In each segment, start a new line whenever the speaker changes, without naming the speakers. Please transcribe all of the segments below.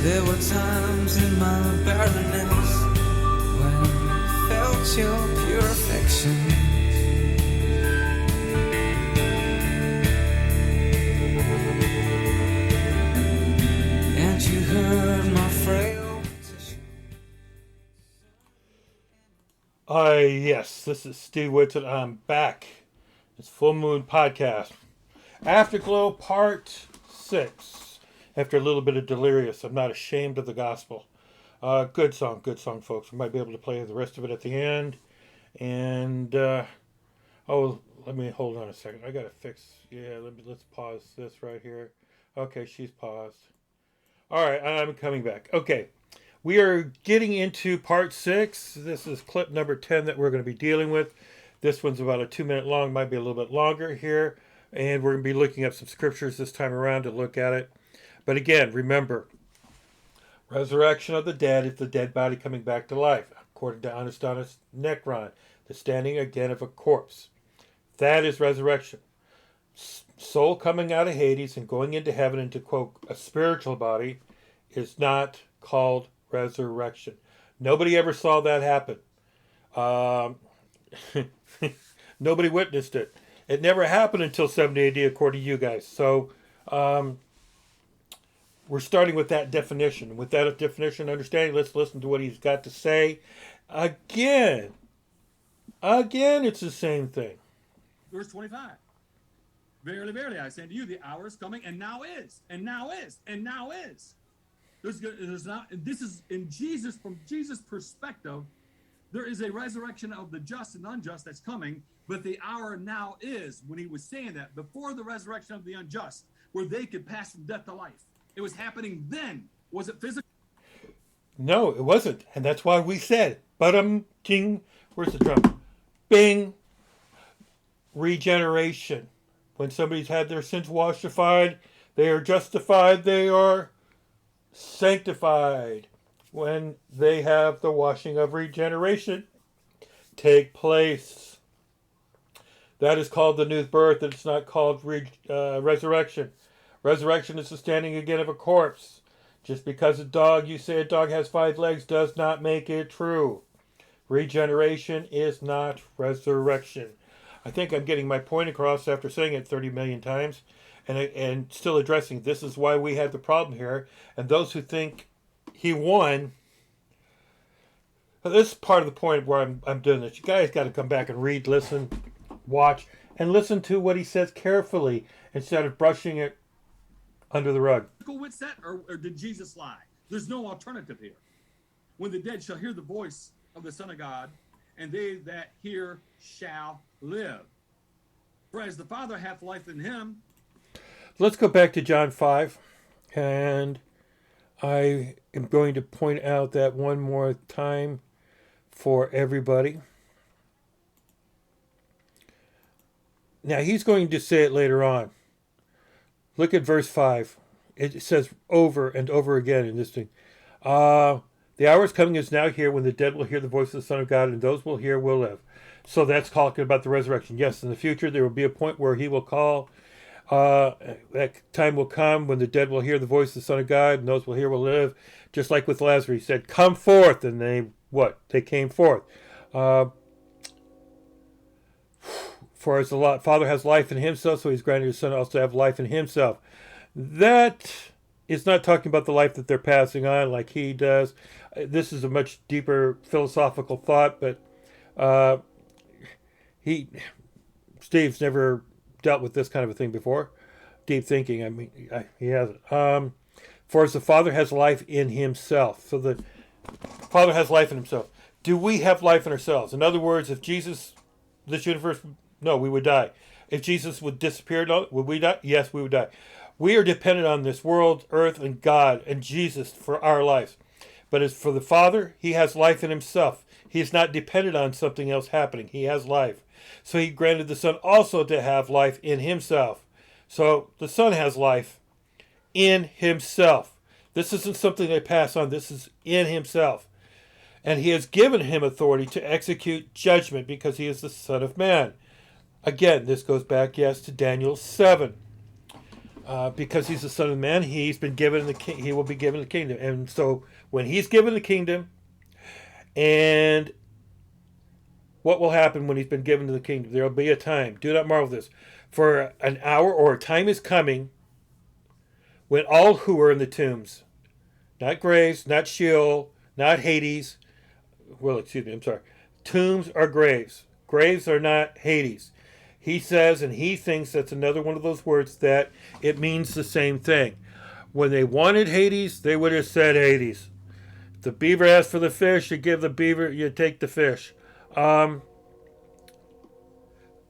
There were times in my barrenness when I felt your pure affection. And you heard my frail petition.
Yes, this is Steve Whitson. I'm back. It's Full Moon Podcast. Afterglow Part 6. After a little bit of delirious, I'm not ashamed of the gospel. Good song, folks. I might be able to play the rest of it at the end. And, let me hold on a second. I gotta fix, let's pause this right here. Okay, she's paused. Alright, I'm coming back. Okay, we are getting into Part 6. This is clip number 10 that we're going to be dealing with. This one's about a 2-minute long, might be a little bit longer here. And we're going to be looking up some scriptures this time around to look at it. But again, remember, resurrection of the dead is the dead body coming back to life, according to Anastasis Necron, the standing again of a corpse. That is resurrection. Soul coming out of Hades and going into heaven into, quote, a spiritual body is not called resurrection. Nobody ever saw that happen. Nobody witnessed it. It never happened until 70 AD, according to you guys. So, we're starting with that definition. With that definition understanding, let's listen to what he's got to say. Again, it's the same thing.
Verse 25. Verily, verily, I say unto you, the hour is coming, and now is, and now is, and now is. There's not. This is in Jesus, from Jesus' perspective, there is a resurrection of the just and unjust that's coming, but the hour now is, when he was saying that, before the resurrection of the unjust, where they could pass from death to life. It was happening then. Was it physical?
No, it wasn't. And that's why we said, ting, where's the drum? Bing, regeneration. When somebody's had their sins washified, they are justified, they are sanctified. When they have the washing of regeneration take place. That is called the new birth. It's not called resurrection. Resurrection is the standing again of a corpse. Just because you say a dog has 5 legs does not make it true. Regeneration is not resurrection. I think I'm getting my point across after saying it 30 million times and still addressing this is why we had the problem here. And those who think he won, this is part of the point where I'm doing this. You guys got to come back and read, listen, watch, and listen to what he says carefully instead of brushing it under the rug.
Wit's that, or did Jesus lie? There's no alternative here. When the dead shall hear the voice of the Son of God, and they that hear shall live. For as the Father hath life in him.
Let's go back to John 5, and I am going to point out that one more time for everybody. Now, he's going to say it later on. Look at verse 5. It says over and over again in this thing. The hour is coming is now here when the dead will hear the voice of the Son of God, and those will hear will live. So that's talking about the resurrection. Yes, in the future there will be a point where he will call. That time will come when the dead will hear the voice of the Son of God, and those will hear will live. Just like with Lazarus, he said, come forth. And they came forth. For as the Father has life in himself, so he's granted his Son also to have life in himself. That is not talking about the life that they're passing on like he does. This is a much deeper philosophical thought, but Steve's never dealt with this kind of a thing before. Deep thinking, he hasn't. For as the Father has life in himself. So the Father has life in himself. Do we have life in ourselves? In other words, if Jesus, this universe, no, we would die. If Jesus would disappear, would we die? Yes, we would die. We are dependent on this world, earth, and God, and Jesus for our lives. But as for the Father, he has life in himself. He is not dependent on something else happening. He has life. So he granted the Son also to have life in himself. So the Son has life in himself. This isn't something they pass on. This is in himself. And he has given him authority to execute judgment because he is the Son of Man. Again, this goes back, yes, to Daniel 7. because he's the Son of Man, he's been given he will be given the kingdom. And so when he's given the kingdom, and what will happen when he's been given to the kingdom? There will be a time. Do not marvel this. For an hour or a time is coming when all who are in the tombs, not graves, not Sheol, not Hades. Well, excuse me, I'm sorry. Tombs are graves. Graves are not Hades. He says, and he thinks that's another one of those words that it means the same thing. When they wanted Hades, they would have said Hades. If the beaver asked for the fish, you give the beaver, you take the fish. All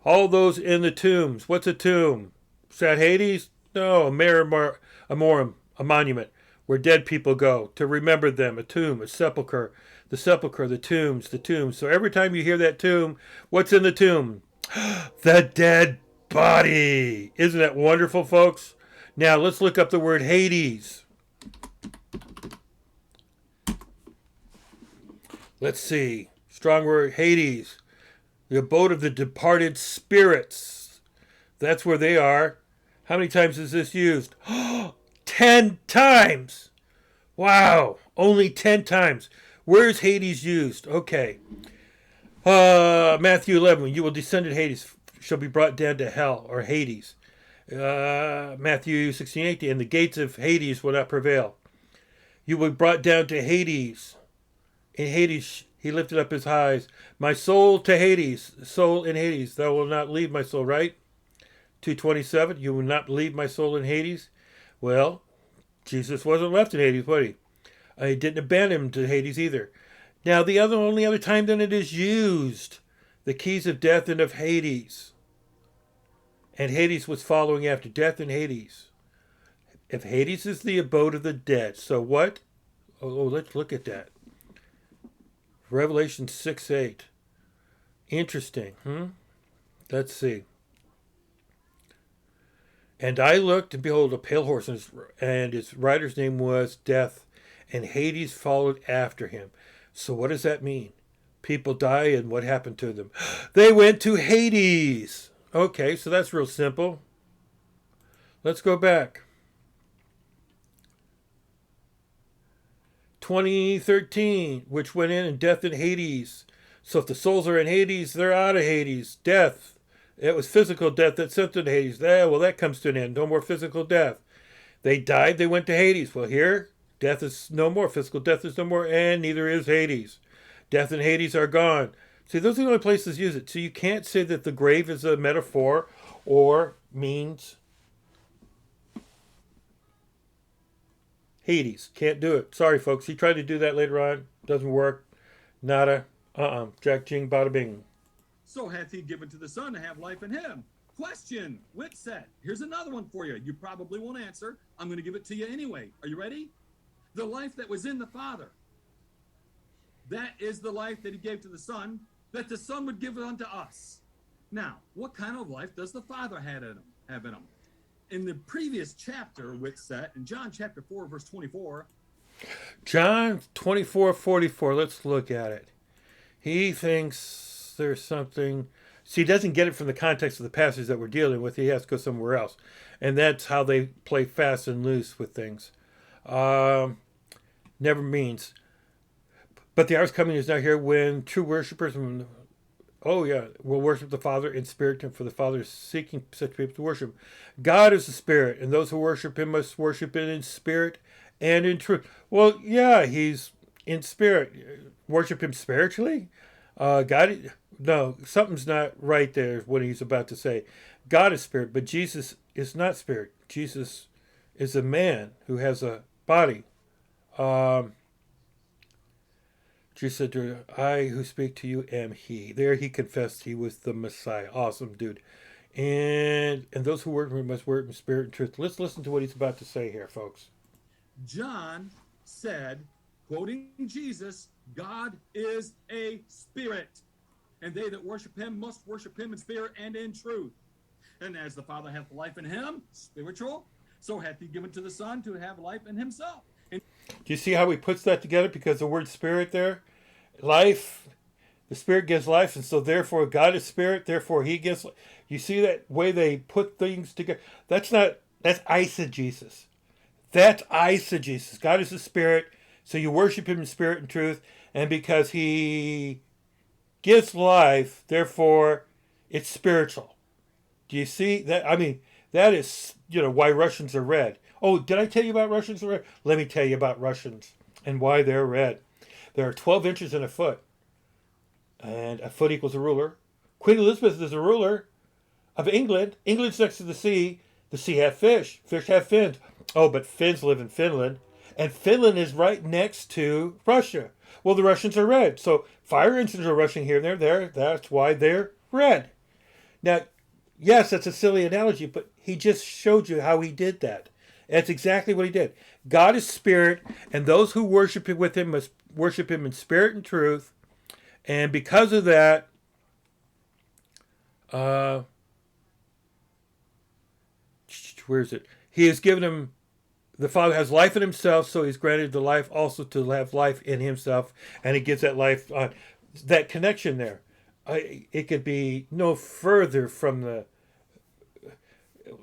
those in the tombs. What's a tomb? Is that Hades? No, a monument where dead people go to remember them. A tomb, a sepulcher, the tombs, the tombs. So every time you hear that tomb, what's in the tomb? The dead body. Isn't that wonderful, folks? Now let's look up the word Hades. Let's see. Strong word, Hades. The abode of the departed spirits. That's where they are. How many times is this used? 10 times. Wow. Only 10 times. Where's Hades used? Okay. Matthew 11. You will descend to Hades, shall be brought down to hell, or Hades. Matthew 16:18. And the gates of Hades will not prevail. You will be brought down to Hades. In Hades he lifted up his eyes. My soul to Hades. Soul in Hades. Thou wilt not leave my soul, right? 2:27. You will not leave my soul in Hades. Well, Jesus wasn't left in Hades, was he? He didn't abandon him to Hades either. Now, the only other time then it is used, the keys of death and of Hades. And Hades was following after death and Hades. If Hades is the abode of the dead, so what? Oh, let's look at that. Revelation 6:8. Interesting, Let's see. And I looked, and behold, a pale horse, and its rider's name was Death, and Hades followed after him. So what does that mean? People die, and what happened to them? They went to Hades. Okay, so that's real simple. Let's go back. 2013, which went in death and Hades. So if the souls are in Hades, they're out of Hades. Death. It was physical death that sent them to Hades. Well, that comes to an end. No more physical death. They died, they went to Hades. Well, here, death is no more. Physical death is no more, and neither is Hades. Death and Hades are gone. See, those are the only places use it. So you can't say that the grave is a metaphor or means Hades. Can't do it. Sorry, folks. He tried to do that later on. Doesn't work. Nada. Jack Jing, bada bing.
So hath he given to the Son to have life in him. Question, Whitset. Here's another one for you. You probably won't answer. I'm going to give it to you anyway. Are you ready? The life that was in the Father. That is the life that he gave to the Son, that the Son would give unto us. Now, what kind of life does the Father have in him? In the previous chapter, Whitset, in John chapter 4, verse 24.
John 24:44. Let's look at it. He thinks there's something. See, he doesn't get it from the context of the passage that we're dealing with. He has to go somewhere else. And that's how they play fast and loose with things. Never means. But the hour is coming is now here when true worshipers will worship the Father in spirit, and for the Father is seeking such people to worship. God is the Spirit, and those who worship him must worship him in spirit and in truth. Well, yeah, he's in spirit. Worship him spiritually? No, something's not right there what he's about to say. God is spirit, but Jesus is not spirit. Jesus is a man who has a body. Jesus said to her, I who speak to you am he. There he confessed he was the Messiah. Awesome, dude. And those who worship him must worship in spirit and truth. Let's listen to what he's about to say here, folks.
John said, quoting Jesus, God is a spirit, and they that worship him must worship him in spirit and in truth. And as the Father hath life in him, spiritual, so hath he given to the Son to have life in himself. And
do you see how he puts that together? Because the word spirit there, life, the Spirit gives life, and so therefore God is spirit, therefore he gives life. You see that way they put things together? That's That's eisegesis. That's eisegesis. God is a spirit, so you worship him in spirit and truth, and because he gives life, therefore it's spiritual. Do you see that? I mean, that is, why Russians are red. Oh, did I tell you about Russians are red? Let me tell you about Russians and why they're red. There are 12 inches in a foot, and a foot equals a ruler. Queen Elizabeth is a ruler of England. England's next to the sea. The sea have fish. Fish have fins. Oh, but Finns live in Finland. And Finland is right next to Russia. Well, the Russians are red. So fire engines are rushing here and there. That's why they're red. Now, yes, that's a silly analogy, but he just showed you how he did that. That's exactly what he did. God is spirit, and those who worship him with him must worship him in spirit and truth. And because of that, where is it? He has given him, the Father has life in himself, so he's granted the life also to have life in himself, and he gives that life, that connection there. It could be no further from the,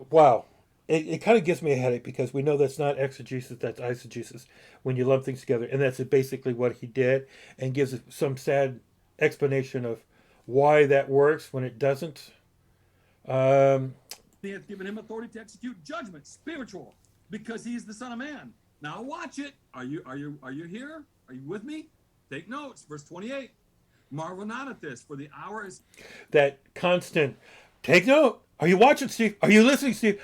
wow. It kind of gives me a headache because we know that's not exegesis, that's eisegesis when you lump things together. And that's basically what he did, and gives some sad explanation of why that works when it doesn't.
He hath given him authority to execute judgment, spiritual, because he is the Son of Man. Now watch it. Are you here? Are you with me? Take notes. Verse 28. Marvel not at this, for the hour is...
That constant, take note. Are you watching, Steve? Are you listening, Steve?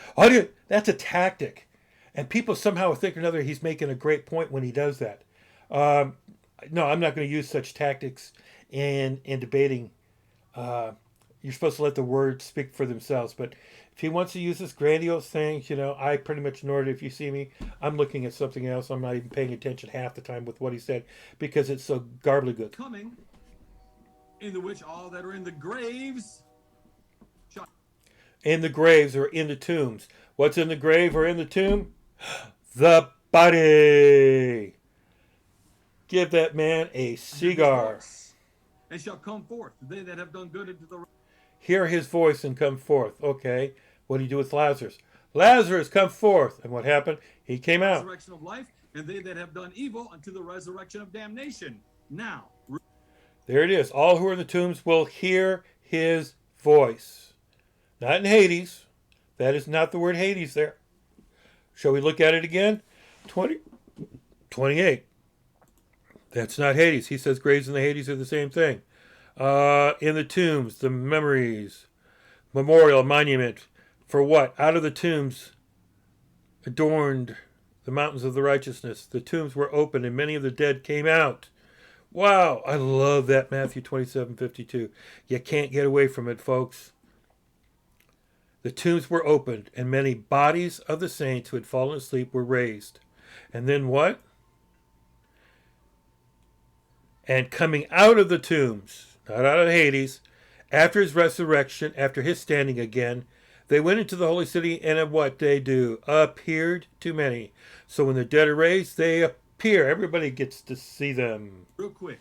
That's a tactic. And people somehow think or another he's making a great point when he does that. No, I'm not going to use such tactics in debating. You're supposed to let the words speak for themselves. But if he wants to use this grandiose thing, I pretty much ignored it. If you see me, I'm looking at something else. I'm not even paying attention half the time with what he said because it's so gobbledygook.
Coming, in the which all that are in the graves...
In the graves or in the tombs. What's in the grave or in the tomb? The body. Give that man a cigar.
And shall come forth, they that have done good into the...
Hear his voice and come forth. Okay. What do you do with Lazarus? Lazarus, come forth. And what happened? He came out.
Resurrection of life, and they that have done evil unto the resurrection of damnation. Now.
There it is. All who are in the tombs will hear his voice. Not in Hades. That is not the word Hades there. Shall we look at it again? 28. That's not Hades. He says graves and the Hades are the same thing. In the tombs, the memories, memorial, monument. For what? Out of the tombs adorned the mountains of the righteousness. The tombs were opened and many of the dead came out. Wow, I love that Matthew 27:52. You can't get away from it, folks. The tombs were opened, and many bodies of the saints who had fallen asleep were raised. And then what? And coming out of the tombs, not out of Hades, after his resurrection, after his standing again, they went into the holy city, and what they do? Appeared to many. So when the dead are raised, they appear. Everybody gets to see them.
Real quick.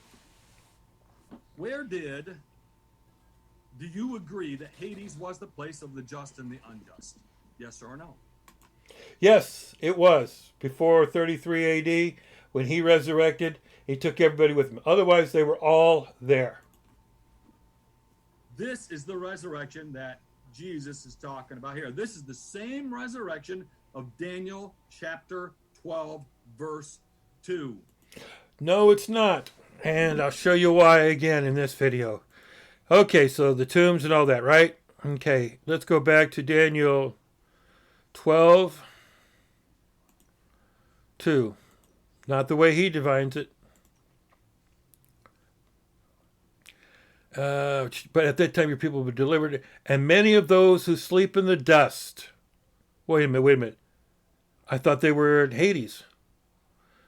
Do you agree that Hades was the place of the just and the unjust? Yes or no?
Yes, it was. Before 33 AD, when he resurrected, he took everybody with him. Otherwise, they were all there.
This is the resurrection that Jesus is talking about here. This is the same resurrection of Daniel chapter 12, verse 2.
No, it's not. And I'll show you why again in this video. Okay, so the tombs and all that, right? Okay, let's go back to Daniel 12, 2. Not the way he defines it. But at that time your people were delivered, and many of those who sleep in the dust. Wait a minute. I thought they were in Hades.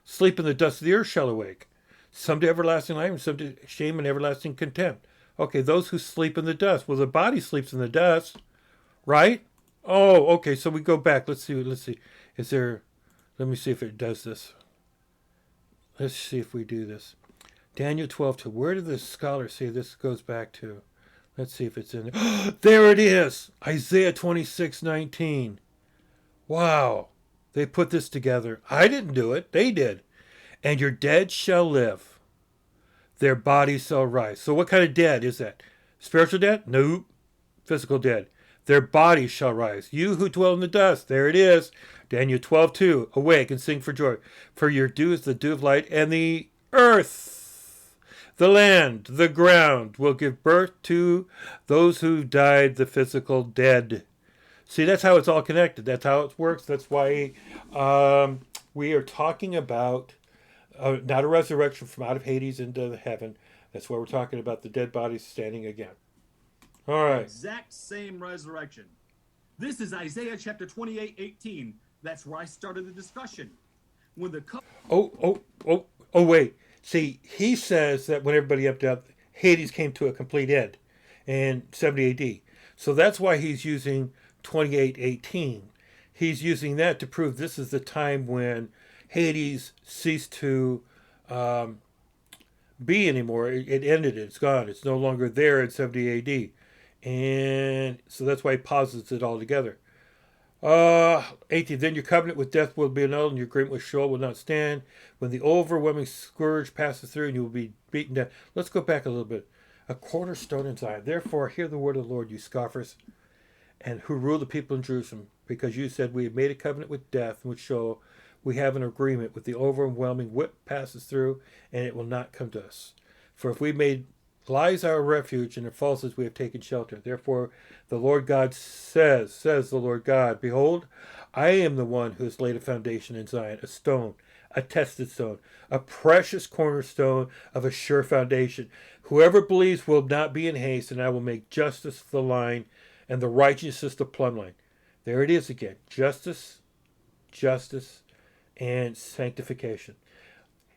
Sleep in the dust of the earth shall awake. Some to everlasting life, and some to shame and everlasting contempt. Okay, those who sleep in the dust. Well, the body sleeps in the dust, right? Oh, okay, so we go back. Let's see. Is there... Let me see if it does this. Let's see if we do this. Daniel 12:2. Where did the scholars say this goes back to? Let's see if it's in there. There it is! Isaiah 26:19. Wow. They put this together. I didn't do it. They did. And your dead shall live. Their bodies shall rise. So what kind of dead is that? Spiritual dead? No. Physical dead. Their bodies shall rise. You who dwell in the dust. There it is. Daniel 12:2. Awake and sing for joy. For your dew is the dew of light, and the earth, the land, the ground will give birth to those who died, the physical dead. See, that's how it's all connected. That's how it works. That's why we are talking about not a resurrection from out of Hades into heaven. That's why we're talking about the dead bodies standing again. All right.
Exact same resurrection. This is Isaiah chapter 28:18. That's where I started the discussion. When the
wait. See, he says that when everybody up to Hades came to a complete end in 70 AD. So that's why he's using 28:18. He's using that to prove this is the time when Hades ceased to be anymore. It ended. It's gone. It's no longer there at 70 AD. And so that's why he pauses it all together. 18. Then your covenant with death will be annulled, and your agreement with Sheol will not stand. When the overwhelming scourge passes through, and you will be beaten down. Let's go back a little bit. A cornerstone in Zion. Therefore, hear the word of the Lord, you scoffers, and who rule the people in Jerusalem, because you said we have made a covenant with death, and with Sheol we have an agreement with the overwhelming whip passes through, and it will not come to us. For if we made lies our refuge, and in falsehoods we have taken shelter. Therefore the Lord God says the Lord God, behold, I am the one who has laid a foundation in Zion, a stone, a tested stone, a precious cornerstone of a sure foundation. Whoever believes will not be in haste, and I will make justice the line, and the righteousness the plumb line. There it is again. Justice, and sanctification.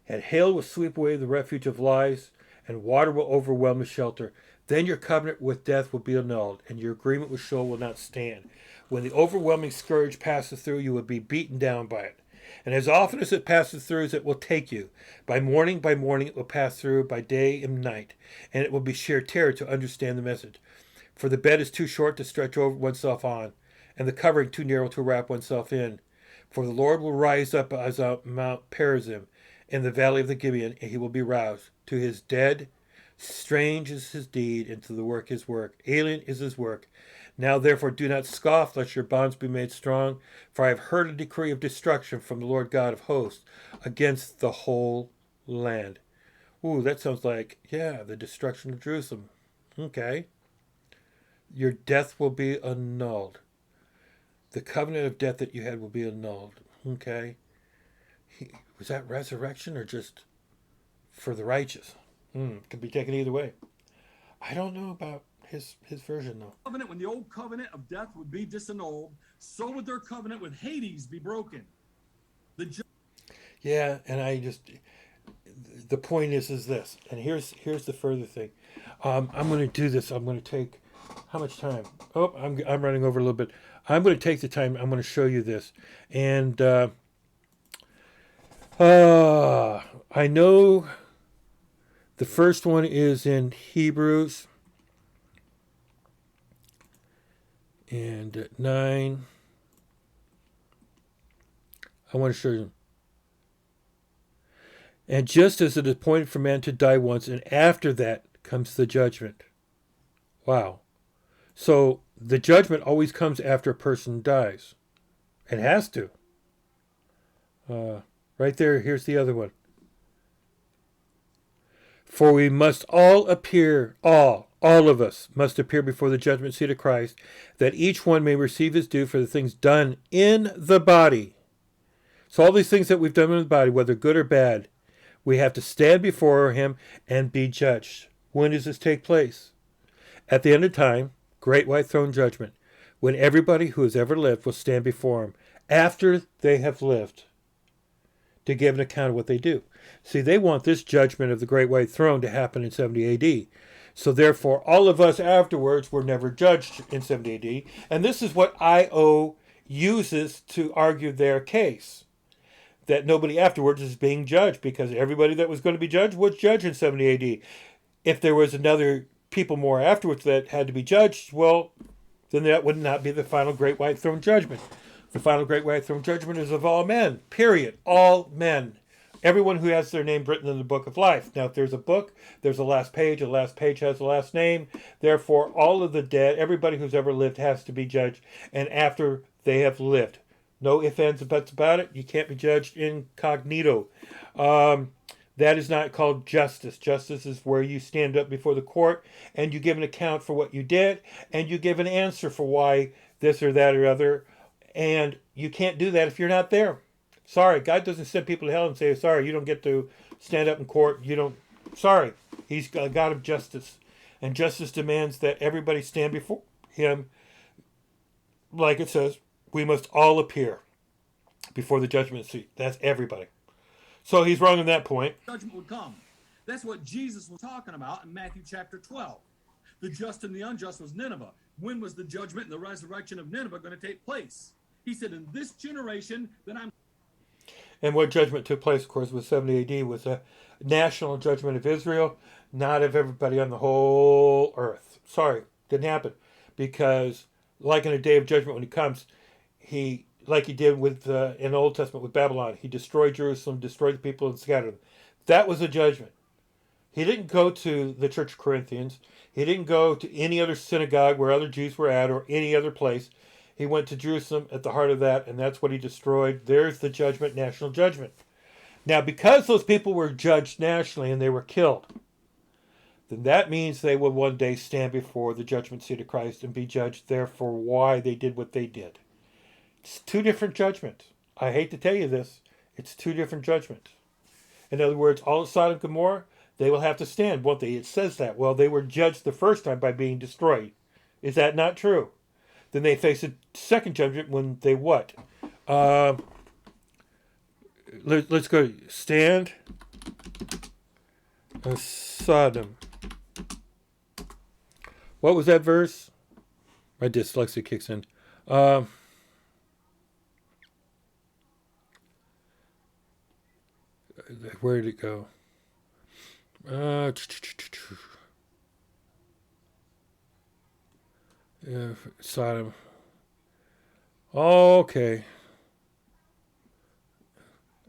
And hail will sweep away the refuge of lies, and water will overwhelm the shelter. Then your covenant with death will be annulled, and your agreement with Sheol will not stand. When the overwhelming scourge passes through, you will be beaten down by it. And as often as it passes through, it will take you. By morning it will pass through, by day and night. And it will be sheer terror to understand the message. For the bed is too short to stretch over oneself on, and the covering too narrow to wrap oneself in. For the Lord will rise up as on Mount Perazim, in the valley of the Gibeon, and he will be roused. To his dead, strange is his deed, and to the work his work. Alien is his work. Now therefore do not scoff, lest your bonds be made strong. For I have heard a decree of destruction from the Lord God of hosts against the whole land. Ooh, that sounds like, the destruction of Jerusalem. Okay. Your death will be annulled. The covenant of death that you had will be annulled. Okay. Was that resurrection or just for the righteous? Could be taken either way. I don't know about his version though.
Covenant, when the old covenant of death would be disannulled, so would their covenant with Hades be broken.
And the point is this, and here's the further thing. I'm going to do this. I'm going to take how much time? Oh, I'm running over a little bit. I'm going to take the time. I'm going to show you this, and I know the first one is in Hebrews and 9. I want to show you. And just as it is appointed for man to die once, and after that comes the judgment. Wow. So the judgment always comes after a person dies. It has to. Right there, here's the other one. For we must all appear, all of us must appear before the judgment seat of Christ, that each one may receive his due for the things done in the body. So all these things that we've done in the body, whether good or bad, we have to stand before him and be judged. When does this take place? At the end of time, great white throne judgment, when everybody who has ever lived will stand before him after they have lived to give an account of what they do. See, they want this judgment of the great white throne to happen in 70 AD. So therefore, all of us afterwards were never judged in 70 AD. And this is what IO uses to argue their case, that nobody afterwards is being judged, because everybody that was going to be judged was judged in 70 AD. If there was another people more afterwards that had to be judged, well, then that would not be the final great white throne judgment. The final great white throne judgment is of all men, period. All men. Everyone who has their name written in the book of life. Now, if there's a book, there's a last page. The last page has the last name. Therefore, all of the dead, everybody who's ever lived has to be judged. And after they have lived. No ifs, ands, and buts about it. You can't be judged incognito. That is not called justice. Justice is where you stand up before the court and you give an account for what you did and you give an answer for why this or that or other. And you can't do that if you're not there. Sorry, God doesn't send people to hell and say, sorry, you don't get to stand up in court. You don't. Sorry, he's a God of justice. And justice demands that everybody stand before him. Like it says, we must all appear before the judgment seat. That's everybody. So he's wrong on that point.
Judgment would come. That's what Jesus was talking about in Matthew chapter 12. The just and the unjust was Nineveh. When was the judgment and the resurrection of Nineveh going to take place? He said, in this generation, then I'm...
And what judgment took place, of course, was 70 AD, was a national judgment of Israel, not of everybody on the whole earth. Sorry, didn't happen. Because, like in a day of judgment when he comes, he, like he did with in the Old Testament with Babylon, he destroyed Jerusalem, destroyed the people, and scattered them. That was a judgment. He didn't go to the Church of Corinthians. He didn't go to any other synagogue where other Jews were at or any other place. He went to Jerusalem at the heart of that, and that's what he destroyed. There's the judgment, national judgment. Now, because those people were judged nationally and they were killed, then that means they will one day stand before the judgment seat of Christ and be judged there for why they did what they did. It's two different judgments. I hate to tell you this. It's two different judgments. In other words, all of Sodom and Gomorrah, they will have to stand, won't they? It says that. Well, they were judged the first time by being destroyed. Is that not true? Then they face a second judgment when they what? Let's go. Stand. Sodom. What was that verse? My dyslexia kicks in. Where did it go? Sodom. Okay.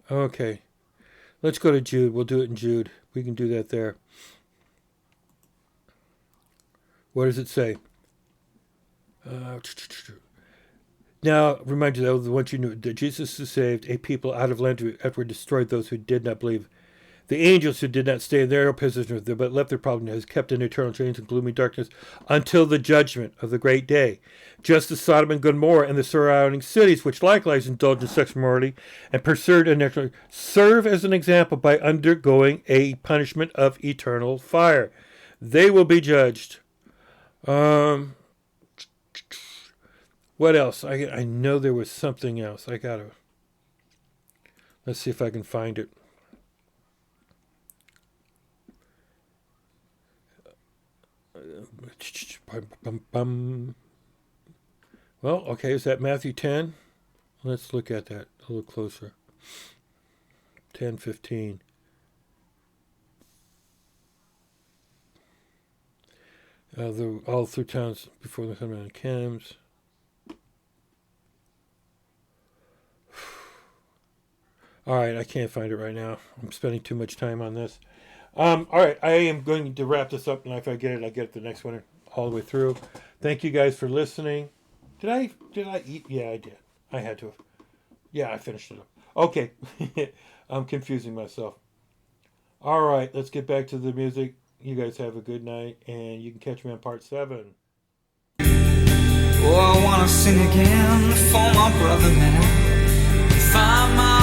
Okay. Let's go to Jude. We'll do it in Jude. We can do that there. What does it say? Now, remind you that once you knew that Jesus has saved a people out of land who afterward destroyed those who did not believe. The angels who did not stay in their position with them, but left their problem has kept in eternal chains and gloomy darkness until the judgment of the great day. Just as Sodom and Gomorrah and the surrounding cities, which likewise indulged in sexual immorality and pursued unnatural, serve as an example by undergoing a punishment of eternal fire. They will be judged. What else? I know there was something else. Let's see if I can find it. Well, okay, is that Matthew 10? Let's look at that a little closer. 10:15. All through towns before the coming of Chems. All right, I can't find it right now. I'm spending too much time on this. All right, I am going to wrap this up, and if I get it, I'll get it the next one all the way through. Thank you guys for listening. Did I eat? Yeah, I did. I had to have. Yeah, I finished it up. Okay. I'm confusing myself. All right, let's get back to the music. You guys have a good night, and you can catch me on part 7.
Oh, I wanna sing again for my brother man. Find my